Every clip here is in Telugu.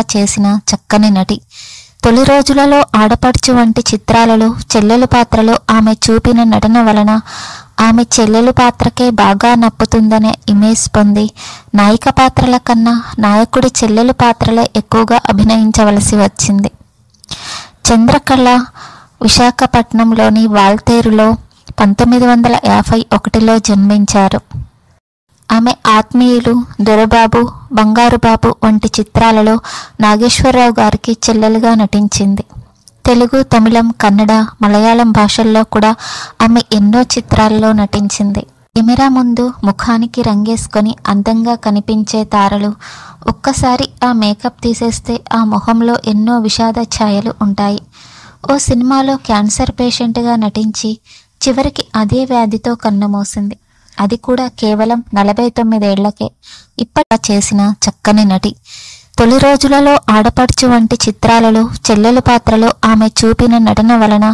చేసిన చక్కని నటి. తొలి రోజులలో ఆడపడుచు వంటి చిత్రాలలో చెల్లెలు పాత్రలో ఆమె చూపిన నటన వలన ఆమె చెల్లెలు పాత్రకే బాగా నప్పుతుందనే ఇమేజ్ పొంది నాయిక పాత్రల కన్నా నాయకుడి చెల్లెలు పాత్రలే ఎక్కువగా అభినయించవలసి వచ్చింది. చంద్రకళ విశాఖపట్నంలోని వాల్తేరులో 1951లో జన్మించారు. ఆమె ఆత్మీయులు, దొరబాబు, బంగారుబాబు వంటి చిత్రాలలో నాగేశ్వరరావు గారికి చెల్లెలుగా నటించింది. తెలుగు, తమిళం, కన్నడ, మలయాళం భాషల్లో కూడా ఆమె ఎన్నో చిత్రాల్లో నటించింది. కెమెరా ముందు ముఖానికి రంగేసుకొని అందంగా కనిపించే తారలు ఒక్కసారి ఆ మేకప్ తీసేస్తే ఆ మొహంలో ఎన్నో విషాద ఛాయలు ఉంటాయి. ఓ సినిమాలో క్యాన్సర్ పేషెంట్గా నటించి చివరికి అదే వ్యాధితో కన్నుమూసింది. అది కూడా కేవలం 49 ఏళ్లకే. ఇప్పటి చేసిన చక్కని నటి. తొలి రోజులలో ఆడపడుచు వంటి చిత్రాలలో చెల్లెలు పాత్రలో ఆమె చూపిన నటన వలన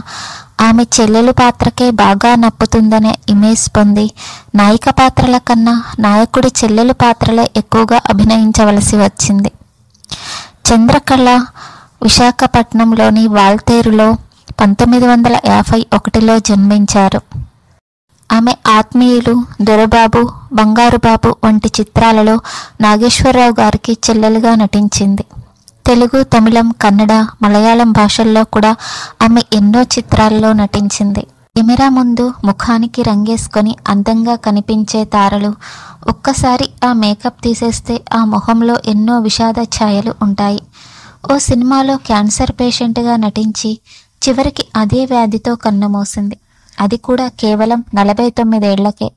ఆమె చెల్లెలు పాత్రకే బాగా నప్పుతుందనే ఇమేజ్ పొంది నాయిక పాత్రల కన్నా నాయకుడి చెల్లెలు పాత్రలే ఎక్కువగా అభినయించవలసి వచ్చింది. చంద్రకళ విశాఖపట్నంలోని వాల్తేరులో 1951లో జన్మించారు. ఆమె ఆత్మీయులు, దొరబాబు, బంగారుబాబు వంటి చిత్రాలలో నాగేశ్వరరావు గారికి చెల్లెలుగా నటించింది. తెలుగు, తమిళం, కన్నడ, మలయాళం భాషల్లో కూడా ఆమె ఎన్నో చిత్రాల్లో నటించింది. కెమెరా ముందు ముఖానికి రంగేసుకొని అందంగా కనిపించే తారలు ఒక్కసారి ఆ మేకప్ తీసేస్తే ఆ మొహంలో ఎన్నో విషాద ఛాయలు ఉంటాయి. ఓ సినిమాలో క్యాన్సర్ పేషెంట్గా నటించి చివరికి అదే వ్యాధితో కన్నుమూసింది. అది కూడా కేవలం 49 ఏళ్లకే.